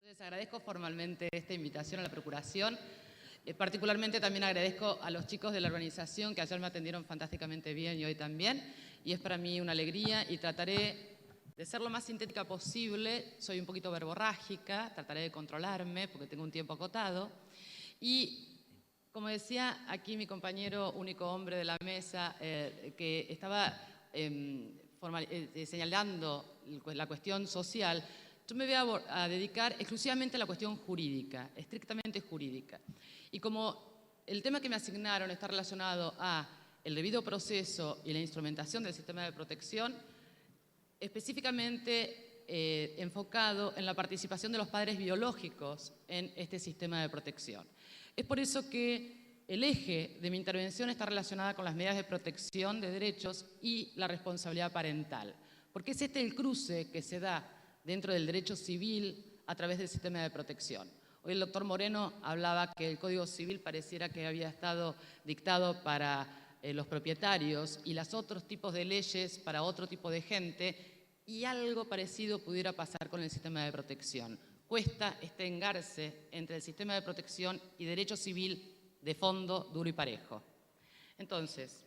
Les agradezco formalmente esta invitación a la Procuración. Particularmente también agradezco a los chicos de la organización que ayer me atendieron fantásticamente bien y hoy también. Y es para mí una alegría y trataré de ser lo más sintética posible. Soy un poquito verborrágica, trataré de controlarme porque tengo un tiempo acotado. Y como decía aquí mi compañero, único hombre de la mesa, que estaba señalando la cuestión social, yo me voy a dedicar exclusivamente a la cuestión jurídica, estrictamente jurídica. Y como el tema que me asignaron está relacionado a el debido proceso y la instrumentación del sistema de protección, específicamente enfocado en la participación de los padres biológicos en este sistema de protección. Es por eso que el eje de mi intervención está relacionada con las medidas de protección de derechos y la responsabilidad parental, porque es este el cruce que se da dentro del derecho civil a través del sistema de protección. Hoy el doctor Moreno hablaba que el Código Civil pareciera que había estado dictado para los propietarios y los otros tipos de leyes para otro tipo de gente, y algo parecido pudiera pasar con el sistema de protección. Cuesta este engarce entre el sistema de protección y derecho civil de fondo, duro y parejo. Entonces,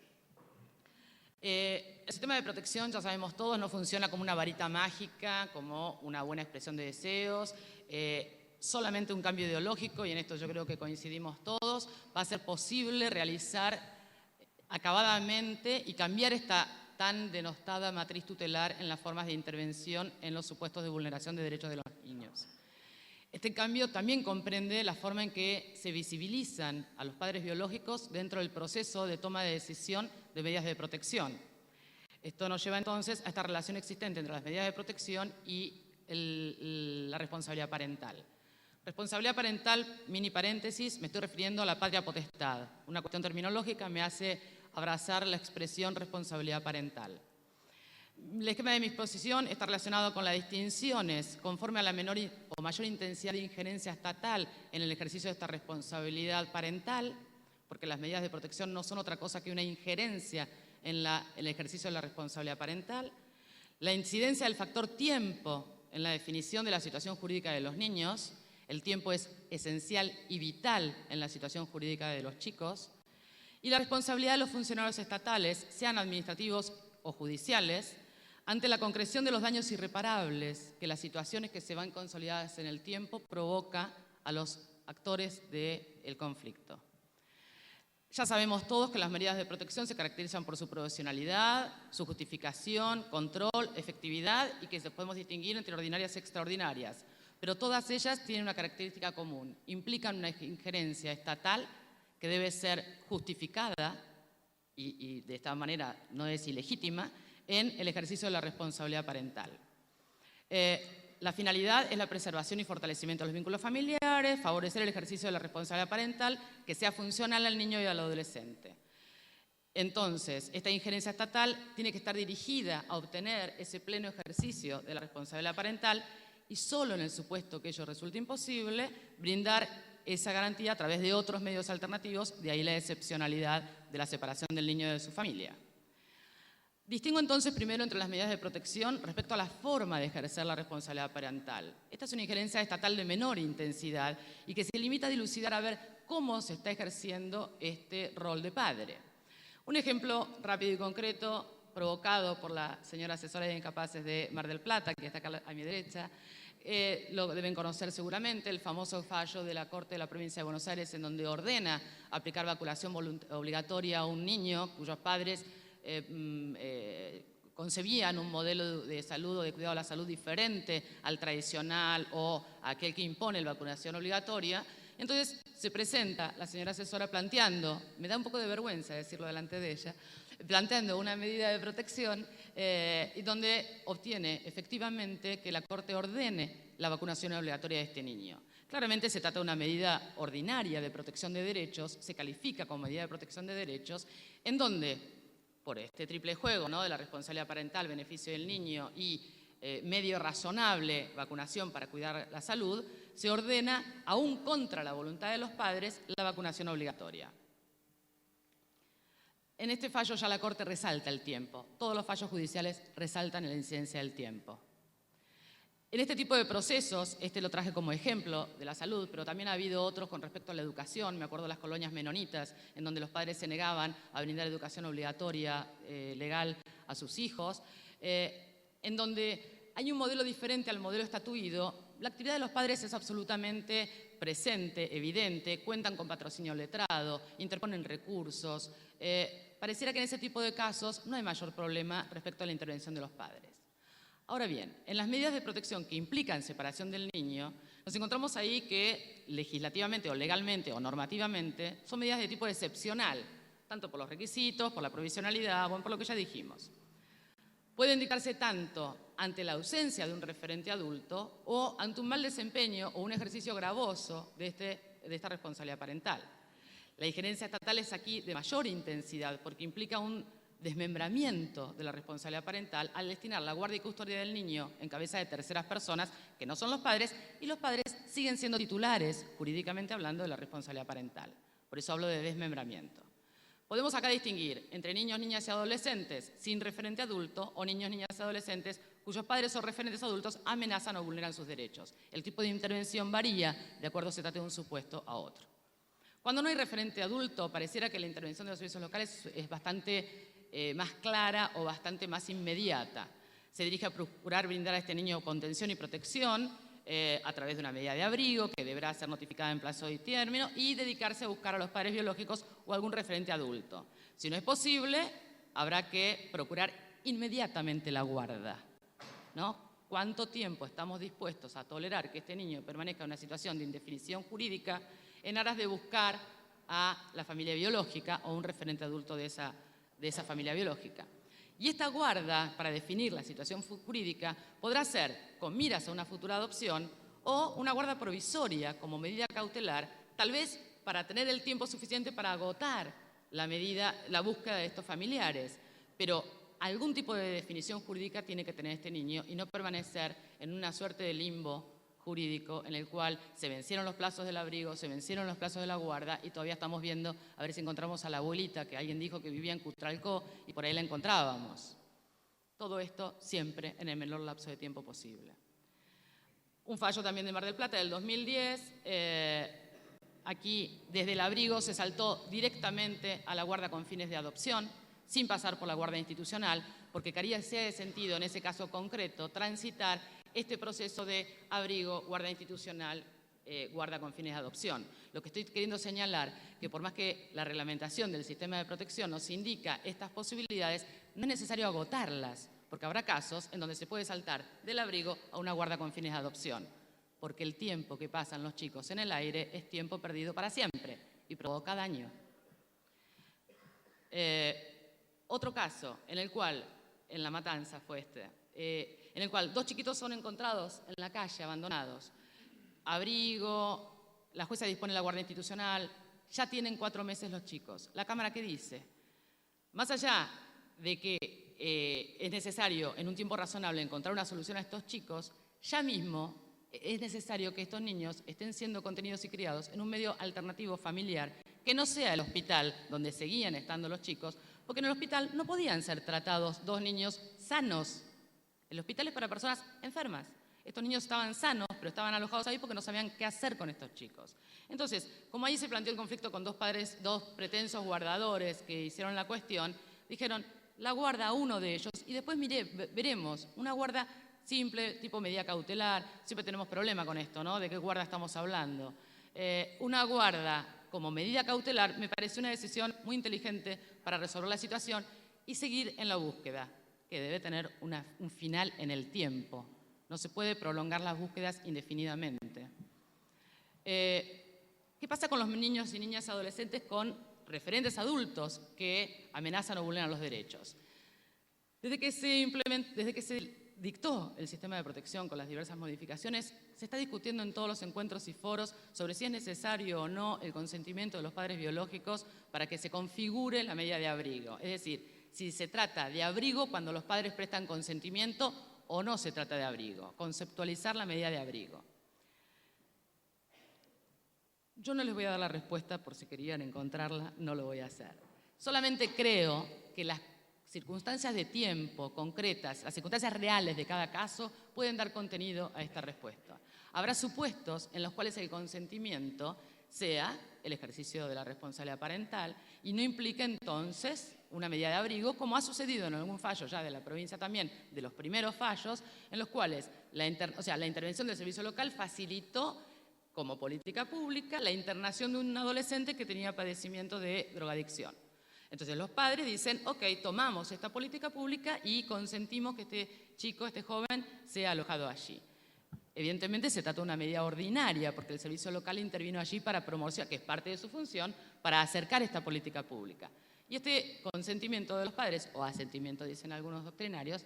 el sistema de protección, ya sabemos todos, no funciona como una varita mágica, como una buena expresión de deseos, solamente un cambio ideológico, y en esto yo creo que coincidimos todos, va a ser posible realizar acabadamente y cambiar esta tan denostada matriz tutelar en las formas de intervención en los supuestos de vulneración de derechos de los niños. Este cambio también comprende la forma en que se visibilizan a los padres biológicos dentro del proceso de toma de decisión de medidas de protección. Esto nos lleva entonces a esta relación existente entre las medidas de protección y la responsabilidad parental. Responsabilidad parental, mini paréntesis, me estoy refiriendo a la patria potestad. Una cuestión terminológica me hace abrazar la expresión responsabilidad parental. El esquema de mi exposición está relacionado con las distinciones conforme a la menor o mayor intensidad de injerencia estatal en el ejercicio de esta responsabilidad parental, porque las medidas de protección no son otra cosa que una injerencia en el ejercicio de la responsabilidad parental, la incidencia del factor tiempo en la definición de la situación jurídica de los niños. El tiempo es esencial y vital en la situación jurídica de los chicos, y la responsabilidad de los funcionarios estatales, sean administrativos o judiciales, ante la concreción de los daños irreparables que las situaciones que se van consolidadas en el tiempo provoca a los actores del conflicto. Ya sabemos todos que las medidas de protección se caracterizan por su profesionalidad, su justificación, control, efectividad, y que podemos distinguir entre ordinarias y extraordinarias. Pero todas ellas tienen una característica común: implican una injerencia estatal que debe ser justificada y de esta manera no es ilegítima en el ejercicio de la responsabilidad parental. La finalidad es la preservación y fortalecimiento de los vínculos familiares, favorecer el ejercicio de la responsabilidad parental que sea funcional al niño y al adolescente. Entonces, esta injerencia estatal tiene que estar dirigida a obtener ese pleno ejercicio de la responsabilidad parental, y solo en el supuesto que ello resulte imposible, brindar esa garantía a través de otros medios alternativos, de ahí la excepcionalidad de la separación del niño de su familia. Distingo entonces primero entre las medidas de protección respecto a la forma de ejercer la responsabilidad parental. Esta es una injerencia estatal de menor intensidad y que se limita a dilucidar a ver cómo se está ejerciendo este rol de padre. Un ejemplo rápido y concreto, provocado por la señora asesora de incapaces de Mar del Plata, que está acá a mi derecha. Lo deben conocer seguramente, el famoso fallo de la Corte de la Provincia de Buenos Aires, en donde ordena aplicar vacunación obligatoria a un niño cuyos padres concebían un modelo de salud o de cuidado de la salud diferente al tradicional o aquel que impone la vacunación obligatoria. Entonces se presenta la señora asesora planteando, me da un poco de vergüenza decirlo delante de ella, planteando una medida de protección donde obtiene efectivamente que la Corte ordene la vacunación obligatoria de este niño. Claramente se trata de una medida ordinaria de protección de derechos, se califica como medida de protección de derechos, en donde, por este triple juego, ¿no?, de la responsabilidad parental, beneficio del niño y medio razonable vacunación para cuidar la salud, se ordena, aún contra la voluntad de los padres, la vacunación obligatoria. En este fallo ya la Corte resalta el tiempo. Todos los fallos judiciales resaltan la incidencia del tiempo. En este tipo de procesos, este lo traje como ejemplo de la salud, pero también ha habido otros con respecto a la educación. Me acuerdo de las colonias menonitas, en donde los padres se negaban a brindar educación obligatoria, legal, a sus hijos, en donde hay un modelo diferente al modelo estatuido. La actividad de los padres es absolutamente presente, evidente, cuentan con patrocinio letrado, interponen recursos. Pareciera que en ese tipo de casos no hay mayor problema respecto a la intervención de los padres. Ahora bien, en las medidas de protección que implican separación del niño, nos encontramos ahí que legislativamente o legalmente o normativamente son medidas de tipo excepcional, tanto por los requisitos, por la provisionalidad, bueno, por lo que ya dijimos. Pueden dictarse tanto ante la ausencia de un referente adulto o ante un mal desempeño o un ejercicio gravoso de esta responsabilidad parental. La injerencia estatal es aquí de mayor intensidad porque implica un desmembramiento de la responsabilidad parental al destinar la guardia y custodia del niño en cabeza de terceras personas que no son los padres, y los padres siguen siendo titulares, jurídicamente hablando, de la responsabilidad parental. Por eso hablo de desmembramiento. Podemos acá distinguir entre niños, niñas y adolescentes sin referente adulto o niños, niñas y adolescentes cuyos padres o referentes adultos amenazan o vulneran sus derechos. El tipo de intervención varía de acuerdo a si se trata de un supuesto a otro. Cuando no hay referente adulto, pareciera que la intervención de los servicios locales es bastante más clara o bastante más inmediata. Se dirige a procurar brindar a este niño contención y protección a través de una medida de abrigo que deberá ser notificada en plazo y término y dedicarse a buscar a los padres biológicos o algún referente adulto. Si no es posible, habrá que procurar inmediatamente la guarda, ¿no? ¿Cuánto tiempo estamos dispuestos a tolerar que este niño permanezca en una situación de indefinición jurídica en aras de buscar a la familia biológica o un referente adulto de esa familia biológica? Y esta guarda, para definir la situación jurídica, podrá ser con miras a una futura adopción o una guarda provisoria como medida cautelar, tal vez para tener el tiempo suficiente para agotar la búsqueda de estos familiares. Pero algún tipo de definición jurídica tiene que tener este niño y no permanecer en una suerte de limbo jurídico en el cual se vencieron los plazos del abrigo, se vencieron los plazos de la guarda y todavía estamos viendo a ver si encontramos a la abuelita que alguien dijo que vivía en Cutralcó y por ahí la encontrábamos. Todo esto siempre en el menor lapso de tiempo posible. Un fallo también de Mar del Plata del 2010, aquí desde el abrigo se saltó directamente a la guarda con fines de adopción, sin pasar por la guarda institucional, porque carecía de sentido en ese caso concreto transitar este proceso de abrigo, guarda institucional, guarda con fines de adopción. Lo que estoy queriendo señalar, que por más que la reglamentación del sistema de protección nos indica estas posibilidades, no es necesario agotarlas, porque habrá casos en donde se puede saltar del abrigo a una guarda con fines de adopción, porque el tiempo que pasan los chicos en el aire es tiempo perdido para siempre y provoca daño. Otro caso en el cual, en La Matanza fue en el cual 2 chiquitos son encontrados en la calle, abandonados. Abrigo, la jueza dispone la guardia institucional, ya tienen 4 meses los chicos. ¿La Cámara qué dice? Más allá de que es necesario en un tiempo razonable encontrar una solución a estos chicos, ya mismo es necesario que estos niños estén siendo contenidos y criados en un medio alternativo familiar que no sea el hospital donde seguían estando los chicos, porque en el hospital no podían ser tratados 2 niños sanos. El hospital es para personas enfermas. Estos niños estaban sanos, pero estaban alojados ahí porque no sabían qué hacer con estos chicos. Entonces, como ahí se planteó el conflicto con 2 pretensos guardadores que hicieron la cuestión, dijeron, la guarda a uno de ellos y después veremos, una guarda simple, tipo medida cautelar. Siempre tenemos problema con esto, ¿no? ¿De qué guarda estamos hablando? Una guarda como medida cautelar me parece una decisión muy inteligente para resolver la situación y seguir en la búsqueda, que debe tener un final en el tiempo. No se puede prolongar las búsquedas indefinidamente. ¿Qué pasa con los niños y niñas adolescentes con referentes adultos que amenazan o vulneran los derechos? Desde que se dictó el sistema de protección con las diversas modificaciones, se está discutiendo en todos los encuentros y foros sobre si es necesario o no el consentimiento de los padres biológicos para que se configure la medida de abrigo. Es decir, si se trata de abrigo cuando los padres prestan consentimiento o no se trata de abrigo, conceptualizar la medida de abrigo. Yo no les voy a dar la respuesta por si querían encontrarla, no lo voy a hacer. Solamente creo que las circunstancias de tiempo concretas, las circunstancias reales de cada caso, pueden dar contenido a esta respuesta. Habrá supuestos en los cuales el consentimiento sea el ejercicio de la responsabilidad parental y no implique entonces una medida de abrigo, como ha sucedido en algún fallo ya de la provincia también, de los primeros fallos, en los cuales la intervención del servicio local facilitó como política pública la internación de un adolescente que tenía padecimiento de drogadicción. Entonces los padres dicen, ok, tomamos esta política pública y consentimos que este chico, este joven, sea alojado allí. Evidentemente se trata de una medida ordinaria, porque el servicio local intervino allí para promocionar, que es parte de su función, para acercar esta política pública. Y este consentimiento de los padres, o asentimiento dicen algunos doctrinarios,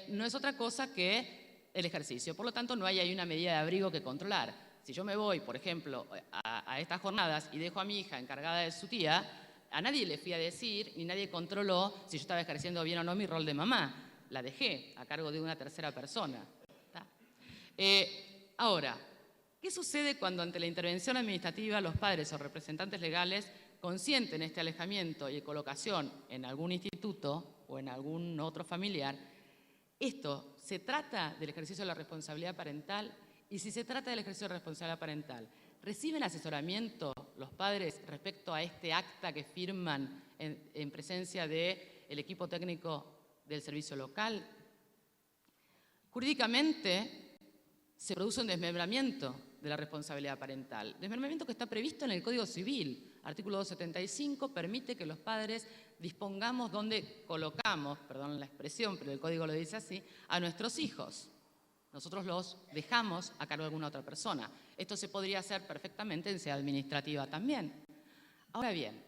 no es otra cosa que el ejercicio. Por lo tanto, no hay ahí una medida de abrigo que controlar. Si yo me voy, por ejemplo, a estas jornadas y dejo a mi hija encargada de su tía, a nadie le fui a decir, ni nadie controló si yo estaba ejerciendo bien o no mi rol de mamá. La dejé a cargo de una tercera persona. Ahora, ¿qué sucede cuando ante la intervención administrativa los padres o representantes legales consienten este alejamiento y colocación en algún instituto o en algún otro familiar? Esto, ¿se trata del ejercicio de la responsabilidad parental? Y si se trata del ejercicio de la responsabilidad parental, ¿reciben asesoramiento los padres respecto a este acta que firman en presencia del equipo técnico del servicio local? Jurídicamente, se produce un desmembramiento de la responsabilidad parental. Desmembramiento que está previsto en el Código Civil. Artículo 275 permite que los padres dispongamos dónde colocamos, perdón la expresión, pero el Código lo dice así, a nuestros hijos. Nosotros los dejamos a cargo de alguna otra persona. Esto se podría hacer perfectamente en sede administrativa también. Ahora bien,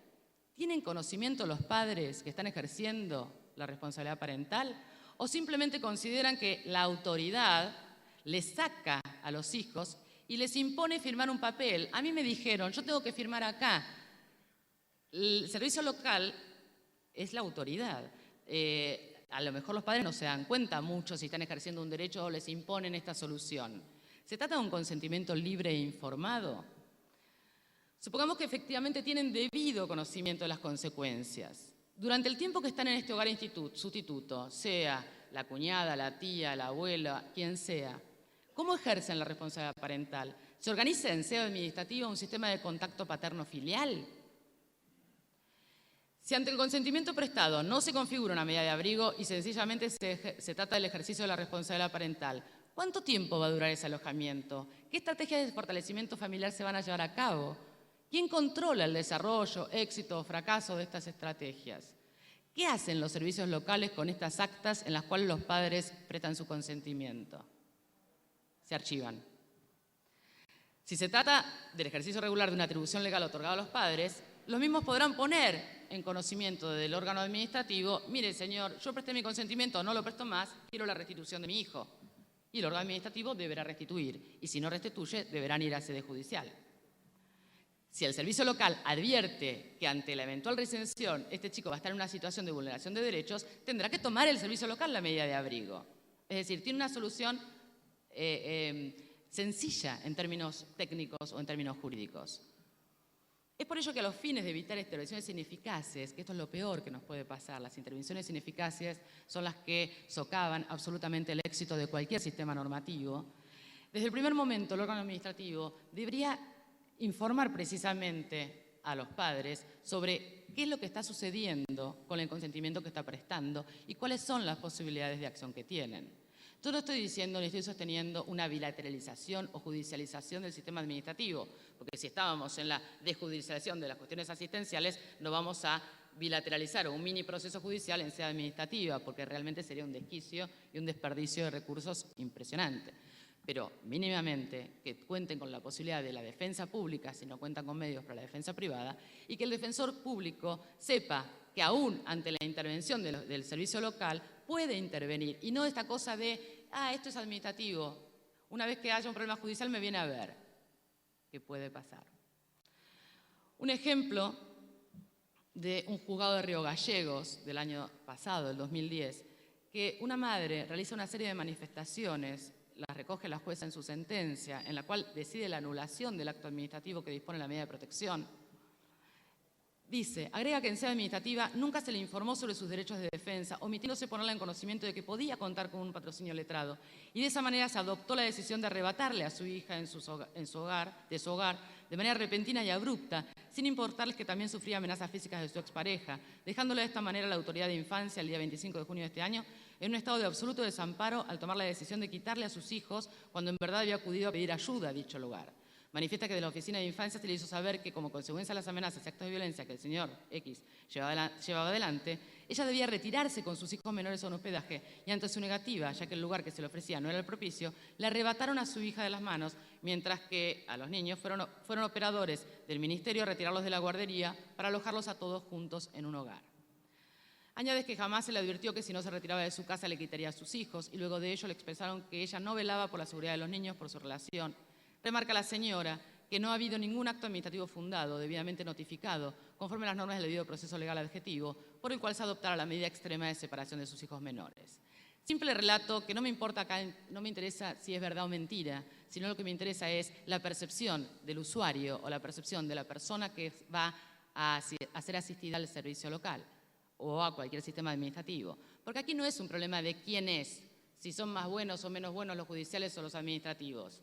¿tienen conocimiento los padres que están ejerciendo la responsabilidad parental? ¿O simplemente consideran que la autoridad les saca a los hijos y les impone firmar un papel? A mí me dijeron, yo tengo que firmar acá. El servicio local es la autoridad. A lo mejor los padres no se dan cuenta mucho si están ejerciendo un derecho o les imponen esta solución. ¿Se trata de un consentimiento libre e informado? Supongamos que efectivamente tienen debido conocimiento de las consecuencias. Durante el tiempo que están en este hogar sustituto, sea la cuñada, la tía, la abuela, quien sea, ¿cómo ejercen la responsabilidad parental? ¿Se organiza en sede administrativa un sistema de contacto paterno-filial? Si ante el consentimiento prestado no se configura una medida de abrigo y sencillamente se trata del ejercicio de la responsabilidad parental, ¿cuánto tiempo va a durar ese alojamiento? ¿Qué estrategias de fortalecimiento familiar se van a llevar a cabo? ¿Quién controla el desarrollo, éxito o fracaso de estas estrategias? ¿Qué hacen los servicios locales con estas actas en las cuales los padres prestan su consentimiento? Se archivan. Si se trata del ejercicio regular de una atribución legal otorgada a los padres, los mismos podrán poner en conocimiento del órgano administrativo, mire señor, yo presté mi consentimiento, no lo presto más, quiero la restitución de mi hijo. Y el órgano administrativo deberá restituir, y si no restituye, deberán ir a sede judicial. Si el servicio local advierte que ante la eventual recensión este chico va a estar en una situación de vulneración de derechos, tendrá que tomar el servicio local la medida de abrigo. Es decir, tiene una solución sencilla en términos técnicos o en términos jurídicos. Es por ello que a los fines de evitar intervenciones ineficaces, que esto es lo peor que nos puede pasar, las intervenciones ineficaces son las que socavan absolutamente el éxito de cualquier sistema normativo, desde el primer momento el órgano administrativo debería informar precisamente a los padres sobre qué es lo que está sucediendo con el consentimiento que está prestando y cuáles son las posibilidades de acción que tienen. Yo no estoy diciendo ni estoy sosteniendo una bilateralización o judicialización del sistema administrativo, porque si estábamos en la desjudicialización de las cuestiones asistenciales, no vamos a bilateralizar un mini proceso judicial en sede administrativa, porque realmente sería un desquicio y un desperdicio de recursos impresionante. Pero mínimamente que cuenten con la posibilidad de la defensa pública, si no cuentan con medios para la defensa privada, y que el defensor público sepa que aún ante la intervención del servicio local puede intervenir, y no esta cosa de, esto es administrativo, una vez que haya un problema judicial me viene a ver. ¿Qué puede pasar? Un ejemplo de un juzgado de Río Gallegos del año pasado, del 2010, que una madre realiza una serie de manifestaciones, las recoge la jueza en su sentencia, en la cual decide la anulación del acto administrativo que dispone la medida de protección. Dice, agrega que en sede administrativa nunca se le informó sobre sus derechos de defensa, omitiéndose ponerla en conocimiento de que podía contar con un patrocinio letrado. Y de esa manera se adoptó la decisión de arrebatarle a su hija de su hogar, de manera repentina y abrupta, sin importarles que también sufría amenazas físicas de su expareja, dejándole de esta manera a la autoridad de infancia el día 25 de junio de este año en un estado de absoluto desamparo al tomar la decisión de quitarle a sus hijos cuando en verdad había acudido a pedir ayuda a dicho lugar. Manifiesta que de la Oficina de Infancia se le hizo saber que, como consecuencia de las amenazas y actos de violencia que el señor X llevaba adelante, ella debía retirarse con sus hijos menores a un hospedaje y ante su negativa, ya que el lugar que se le ofrecía no era el propicio, le arrebataron a su hija de las manos, mientras que a los niños fueron operadores del ministerio a retirarlos de la guardería para alojarlos a todos juntos en un hogar. Añade que jamás se le advirtió que si no se retiraba de su casa le quitaría a sus hijos y luego de ello le expresaron que ella no velaba por la seguridad de los niños por su relación. Remarca la señora que no ha habido ningún acto administrativo fundado, debidamente notificado, conforme a las normas del debido proceso legal adjetivo, por el cual se adoptara la medida extrema de separación de sus hijos menores. Simple relato que no me importa acá, no me interesa si es verdad o mentira, sino lo que me interesa es la percepción del usuario o la percepción de la persona que va a ser asistida al servicio local o a cualquier sistema administrativo. Porque aquí no es un problema de quién es, si son más buenos o menos buenos los judiciales o los administrativos.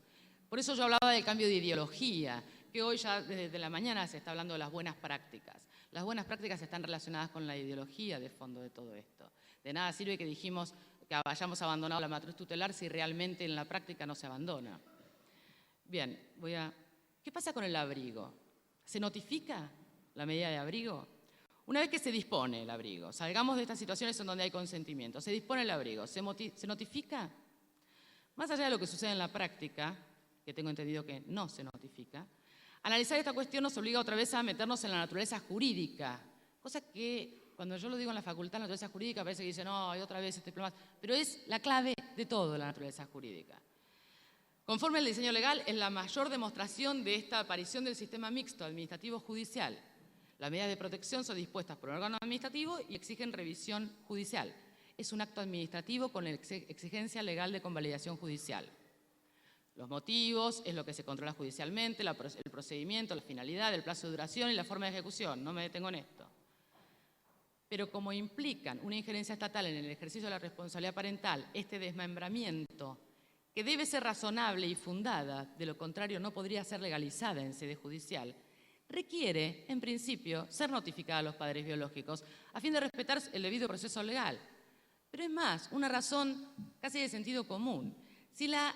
Por eso yo hablaba del cambio de ideología, que hoy ya desde la mañana se está hablando de las buenas prácticas. Las buenas prácticas están relacionadas con la ideología de fondo de todo esto. De nada sirve que dijimos que hayamos abandonado la matriz tutelar si realmente en la práctica no se abandona. Bien, ¿qué pasa con el abrigo? ¿Se notifica la medida de abrigo? Una vez que se dispone el abrigo, salgamos de estas situaciones en donde hay consentimiento, se dispone el abrigo, ¿se notifica? Más allá de lo que sucede en la práctica, que tengo entendido que no se notifica, analizar esta cuestión nos obliga otra vez a meternos en la naturaleza jurídica, cosa que cuando yo lo digo en la facultad de naturaleza jurídica parece que dicen, no, hay otra vez este problema, pero es la clave de todo la naturaleza jurídica. Conforme al diseño legal, es la mayor demostración de esta aparición del sistema mixto administrativo-judicial. Las medidas de protección son dispuestas por un órgano administrativo y exigen revisión judicial. Es un acto administrativo con exigencia legal de convalidación judicial. Los motivos es lo que se controla judicialmente, el procedimiento, la finalidad, el plazo de duración y la forma de ejecución. No me detengo en esto. Pero como implican una injerencia estatal en el ejercicio de la responsabilidad parental, este desmembramiento, que debe ser razonable y fundada, de lo contrario no podría ser legalizada en sede judicial, requiere, en principio, ser notificada a los padres biológicos a fin de respetar el debido proceso legal. Pero es más, una razón casi de sentido común. Si la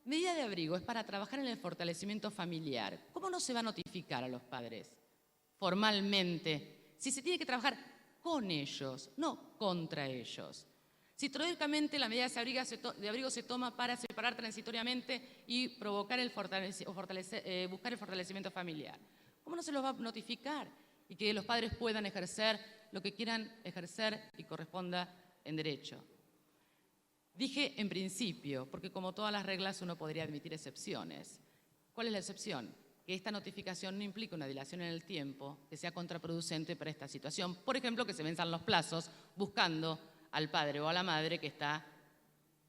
medida de abrigo es para trabajar en el fortalecimiento familiar, ¿cómo no se va a notificar a los padres formalmente si se tiene que trabajar con ellos, no contra ellos? Si teóricamente la medida de abrigo se toma para separar transitoriamente y provocar buscar el fortalecimiento familiar, ¿cómo no se los va a notificar y que los padres puedan ejercer lo que quieran ejercer y corresponda en derecho? Dije en principio, porque como todas las reglas uno podría admitir excepciones. ¿Cuál es la excepción? Que esta notificación no implica una dilación en el tiempo que sea contraproducente para esta situación. Por ejemplo, que se venzan los plazos buscando al padre o a la madre que está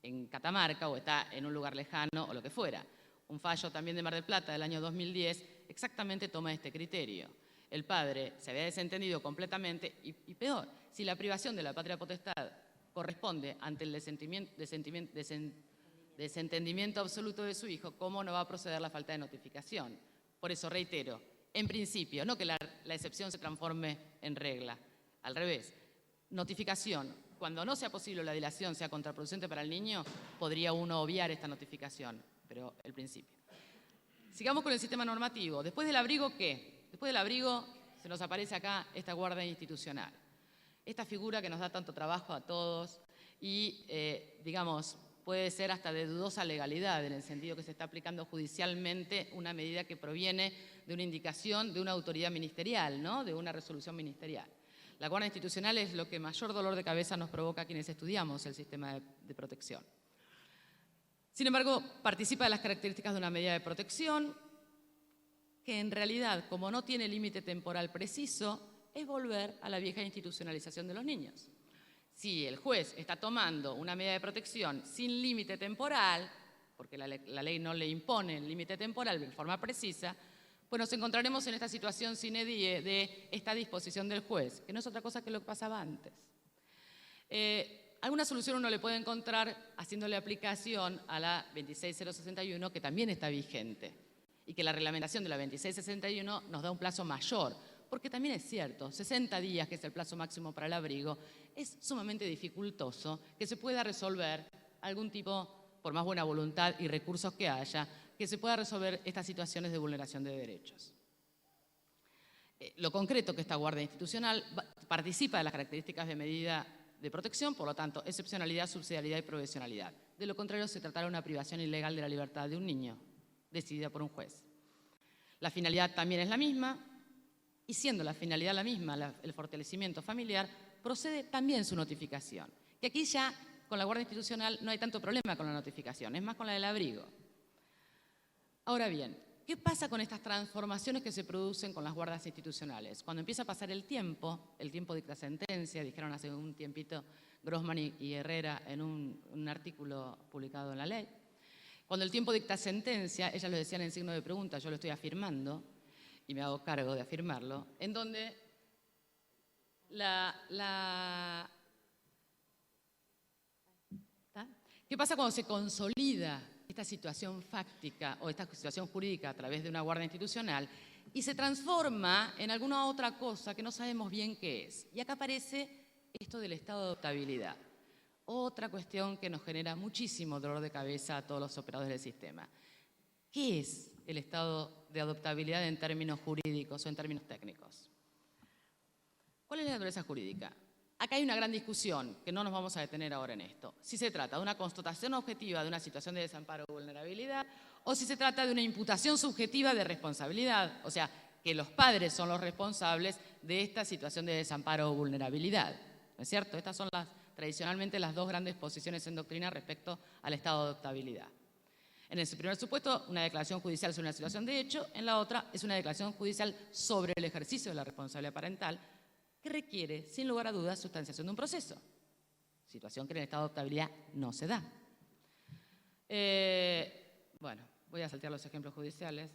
en Catamarca o está en un lugar lejano o lo que fuera. Un fallo también de Mar del Plata del año 2010 exactamente toma este criterio. El padre se había desentendido completamente y peor, si la privación de la patria potestad corresponde ante el desentendimiento absoluto de su hijo, ¿cómo no va a proceder la falta de notificación? Por eso reitero, en principio, no que la excepción se transforme en regla, al revés. Notificación, cuando no sea posible la dilación sea contraproducente para el niño, podría uno obviar esta notificación, pero el principio. Sigamos con el sistema normativo. Después del abrigo, ¿qué? Después del abrigo se nos aparece acá esta guardia institucional. Esta figura que nos da tanto trabajo a todos y, digamos, puede ser hasta de dudosa legalidad, en el sentido que se está aplicando judicialmente una medida que proviene de una indicación de una autoridad ministerial, ¿no? De una resolución ministerial. La guardia institucional es lo que mayor dolor de cabeza nos provoca a quienes estudiamos el sistema de protección. Sin embargo, participa de las características de una medida de protección que en realidad, como no tiene límite temporal preciso, es volver a la vieja institucionalización de los niños. Si el juez está tomando una medida de protección sin límite temporal, porque la ley no le impone el límite temporal de forma precisa, pues nos encontraremos en esta situación sine die de esta disposición del juez, que no es otra cosa que lo que pasaba antes. Alguna solución uno le puede encontrar haciéndole aplicación a la 26061, que también está vigente, y que la reglamentación de la 2661 nos da un plazo mayor, porque también es cierto, 60 días, que es el plazo máximo para el abrigo, es sumamente dificultoso que se pueda resolver algún tipo, por más buena voluntad y recursos que haya, que se pueda resolver estas situaciones de vulneración de derechos. Lo concreto que esta guardia institucional participa de las características de medida de protección, por lo tanto, excepcionalidad, subsidiariedad y provisionalidad. De lo contrario, se tratará de una privación ilegal de la libertad de un niño, decidida por un juez. La finalidad también es la misma, y siendo la finalidad la misma, el fortalecimiento familiar, procede también su notificación. Que aquí ya, con la guardia institucional, no hay tanto problema con la notificación, es más con la del abrigo. Ahora bien, ¿qué pasa con estas transformaciones que se producen con las guardias institucionales? Cuando empieza a pasar el tiempo dicta sentencia, dijeron hace un tiempito Grossman y Herrera en un artículo publicado en La Ley. Cuando el tiempo dicta sentencia, ellas lo decían en signo de pregunta, yo lo estoy afirmando, y me hago cargo de afirmarlo, en donde ¿qué pasa cuando se consolida esta situación fáctica o esta situación jurídica a través de una guardia institucional y se transforma en alguna otra cosa que no sabemos bien qué es? Y acá aparece esto del estado de adoptabilidad. Otra cuestión que nos genera muchísimo dolor de cabeza a todos los operadores del sistema. ¿Qué es el estado de adoptabilidad en términos jurídicos o en términos técnicos? ¿Cuál es la naturaleza jurídica? Acá hay una gran discusión, que no nos vamos a detener ahora en esto. Si se trata de una constatación objetiva de una situación de desamparo o vulnerabilidad, o si se trata de una imputación subjetiva de responsabilidad, o sea, que los padres son los responsables de esta situación de desamparo o vulnerabilidad. ¿No es cierto? Estas son tradicionalmente las dos grandes posiciones en doctrina respecto al estado de adoptabilidad. En el primer supuesto, una declaración judicial sobre una situación de hecho, en la otra es una declaración judicial sobre el ejercicio de la responsabilidad parental, que requiere, sin lugar a dudas, sustanciación de un proceso, situación que en el estado de adoptabilidad no se da. Bueno, voy a saltear los ejemplos judiciales.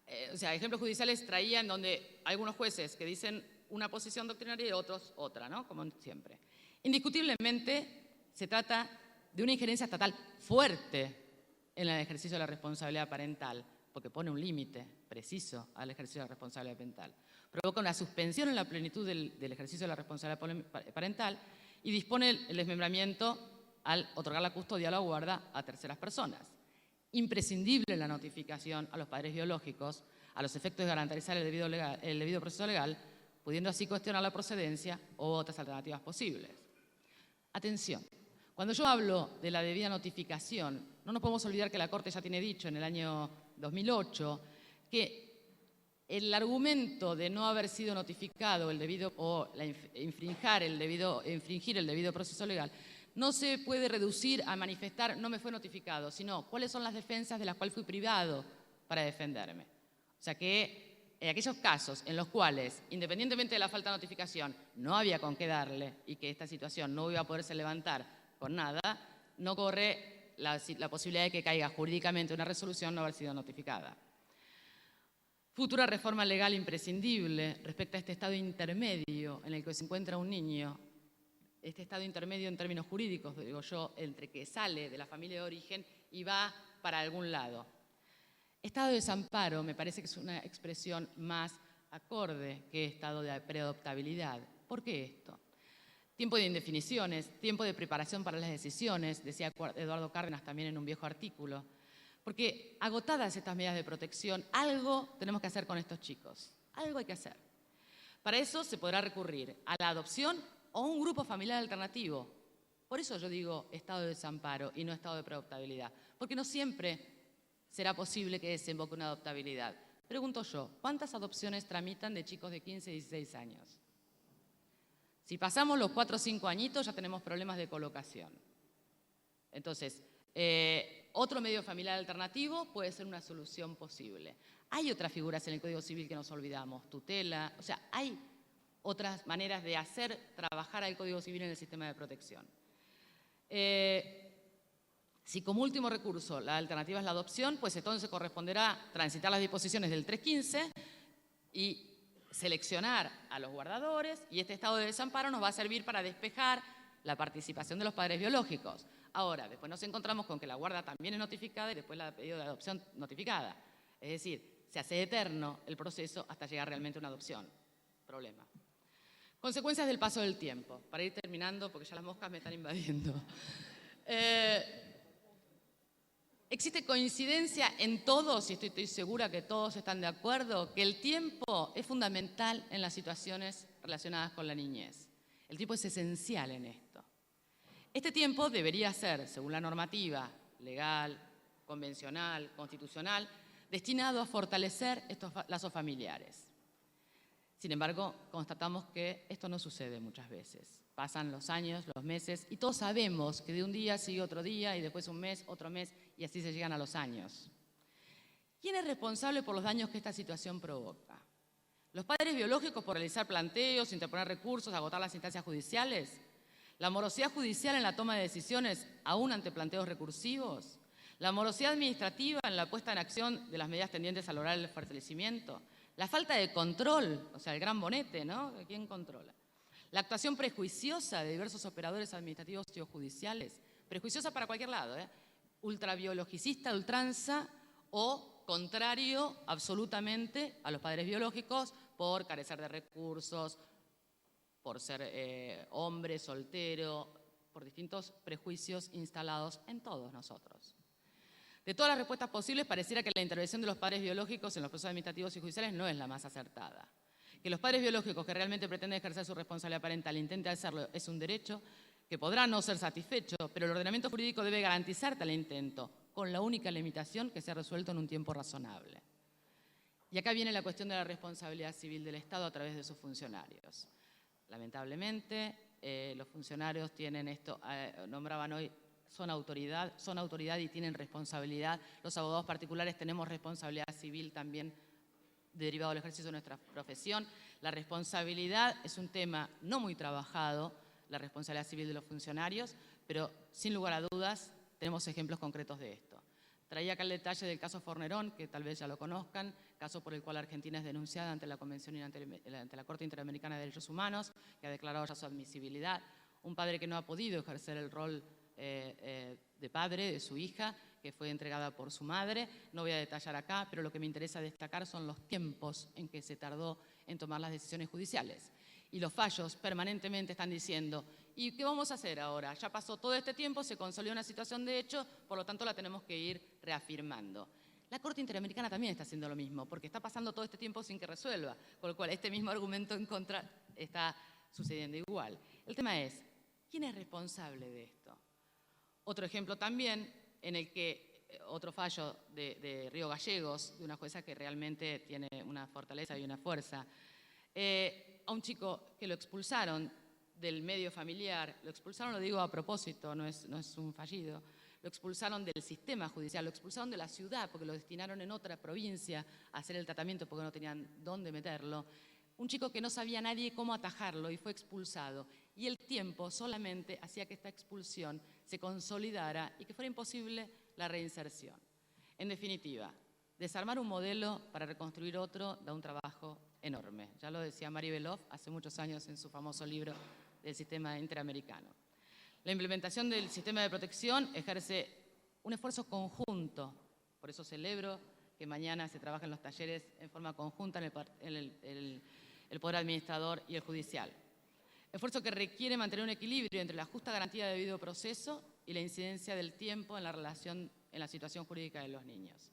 Ejemplos judiciales traían donde algunos jueces que dicen una posición doctrinaria y otros otra, ¿no? Como siempre. Indiscutiblemente se trata de una injerencia estatal fuerte en el ejercicio de la responsabilidad parental, porque pone un límite preciso al ejercicio de la responsabilidad parental. Provoca una suspensión en la plenitud del ejercicio de la responsabilidad parental y dispone el desmembramiento al otorgar la custodia o la guarda a terceras personas. Imprescindible la notificación a los padres biológicos a los efectos de garantizar el debido proceso legal, pudiendo así cuestionar la procedencia u otras alternativas posibles. Atención, cuando yo hablo de la debida notificación, no nos podemos olvidar que la Corte ya tiene dicho en el año 2008 que el argumento de no haber sido notificado el debido o infringir el debido proceso legal no se puede reducir a manifestar no me fue notificado, sino cuáles son las defensas de las cuales fui privado para defenderme. O sea que en aquellos casos en los cuales, independientemente de la falta de notificación, no había con qué darle y que esta situación no iba a poderse levantar por nada, no corre la posibilidad de que caiga jurídicamente una resolución no haber sido notificada. Futura reforma legal imprescindible respecto a este estado intermedio en el que se encuentra un niño, este estado intermedio en términos jurídicos, digo yo, entre que sale de la familia de origen y va para algún lado. Estado de desamparo me parece que es una expresión más acorde que estado de preadoptabilidad. ¿Por qué esto? Tiempo de indefiniciones, tiempo de preparación para las decisiones, decía Eduardo Cárdenas también en un viejo artículo. Porque agotadas estas medidas de protección, algo tenemos que hacer con estos chicos. Algo hay que hacer. Para eso se podrá recurrir a la adopción o un grupo familiar alternativo. Por eso yo digo estado de desamparo y no estado de preadoptabilidad. Porque no siempre será posible que desemboque una adoptabilidad. Pregunto yo, ¿cuántas adopciones tramitan de chicos de 15 y 16 años? Si pasamos los 4 o 5 añitos ya tenemos problemas de colocación. Entonces, otro medio familiar alternativo puede ser una solución posible. Hay otras figuras en el Código Civil que nos olvidamos, tutela, o sea, hay otras maneras de hacer trabajar al Código Civil en el sistema de protección. Si como último recurso la alternativa es la adopción, pues entonces corresponderá transitar las disposiciones del 315 y seleccionar a los guardadores, y este estado de desamparo nos va a servir para despejar la participación de los padres biológicos. Ahora, después nos encontramos con que la guarda también es notificada y después la pedido de adopción notificada. Es decir, se hace eterno el proceso hasta llegar realmente a una adopción. Problema. Consecuencias del paso del tiempo. Para ir terminando, porque ya las moscas me están invadiendo. Existe coincidencia en todos, y estoy segura que todos están de acuerdo, que el tiempo es fundamental en las situaciones relacionadas con la niñez. El tiempo es esencial en esto. Este tiempo debería ser, según la normativa legal, convencional, constitucional, destinado a fortalecer estos lazos familiares. Sin embargo, constatamos que esto no sucede muchas veces. Pasan los años, los meses, y todos sabemos que de un día sigue otro día, y después un mes, otro mes, y así se llegan a los años. ¿Quién es responsable por los daños que esta situación provoca? ¿Los padres biológicos por realizar planteos, interponer recursos, agotar las instancias judiciales? ¿La morosidad judicial en la toma de decisiones, aún ante planteos recursivos? ¿La morosidad administrativa en la puesta en acción de las medidas tendientes a lograr el fortalecimiento? ¿La falta de control, o sea, el gran bonete, ¿no? ¿Quién controla? ¿La actuación prejuiciosa de diversos operadores administrativos y judiciales? Prejuiciosa para cualquier lado, ultrabiologicista, ultranza o contrario absolutamente a los padres biológicos por carecer de recursos, por ser hombre, soltero, por distintos prejuicios instalados en todos nosotros. De todas las respuestas posibles, pareciera que la intervención de los padres biológicos en los procesos administrativos y judiciales no es la más acertada. Que los padres biológicos que realmente pretenden ejercer su responsabilidad parental intenten hacerlo es un derecho que podrá no ser satisfecho, pero el ordenamiento jurídico debe garantizar tal intento, con la única limitación que sea resuelto en un tiempo razonable. Y acá viene la cuestión de la responsabilidad civil del Estado a través de sus funcionarios. Lamentablemente, los funcionarios tienen esto, nombraban hoy, son autoridad y tienen responsabilidad. Los abogados particulares tenemos responsabilidad civil también derivado del ejercicio de nuestra profesión. La responsabilidad es un tema no muy trabajado, la responsabilidad civil de los funcionarios, pero sin lugar a dudas tenemos ejemplos concretos de esto. Traía acá el detalle del caso Fornerón, que tal vez ya lo conozcan, caso por el cual Argentina es denunciada ante la Convención y ante la Corte Interamericana de Derechos Humanos, que ha declarado ya su admisibilidad. Un padre que no ha podido ejercer el rol de padre de su hija, que fue entregada por su madre. No voy a detallar acá, pero lo que me interesa destacar son los tiempos en que se tardó en tomar las decisiones judiciales. Y los fallos permanentemente están diciendo, ¿y qué vamos a hacer ahora? Ya pasó todo este tiempo, se consolidó una situación de hecho, por lo tanto la tenemos que ir reafirmando. La Corte Interamericana también está haciendo lo mismo, porque está pasando todo este tiempo sin que resuelva, con lo cual este mismo argumento en contra está sucediendo igual. El tema es, ¿quién es responsable de esto? Otro ejemplo también en el que otro fallo de Río Gallegos, de una jueza que realmente tiene una fortaleza y una fuerza, a un chico que lo expulsaron del medio familiar, lo expulsaron, lo digo a propósito, no es un fallido, lo expulsaron del sistema judicial, lo expulsaron de la ciudad porque lo destinaron en otra provincia a hacer el tratamiento porque no tenían dónde meterlo. Un chico que no sabía nadie cómo atajarlo y fue expulsado. Y el tiempo solamente hacía que esta expulsión se consolidara y que fuera imposible la reinserción. En definitiva, desarmar un modelo para reconstruir otro da un trabajo enorme. Ya lo decía Mary Beloff hace muchos años en su famoso libro del sistema interamericano. La implementación del sistema de protección ejerce un esfuerzo conjunto. Por eso celebro que mañana se trabaje en los talleres en forma conjunta en el Poder Administrador y el Judicial. Esfuerzo que requiere mantener un equilibrio entre la justa garantía de debido proceso y la incidencia del tiempo en la situación jurídica de los niños.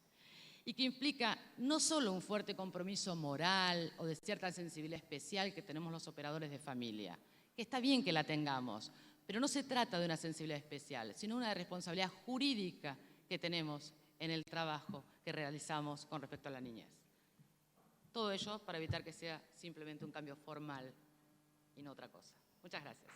Y que implica no solo un fuerte compromiso moral o de cierta sensibilidad especial que tenemos los operadores de familia, que está bien que la tengamos, pero no se trata de una sensibilidad especial, sino una responsabilidad jurídica que tenemos en el trabajo que realizamos con respecto a la niñez. Todo ello para evitar que sea simplemente un cambio formal y no otra cosa. Muchas gracias.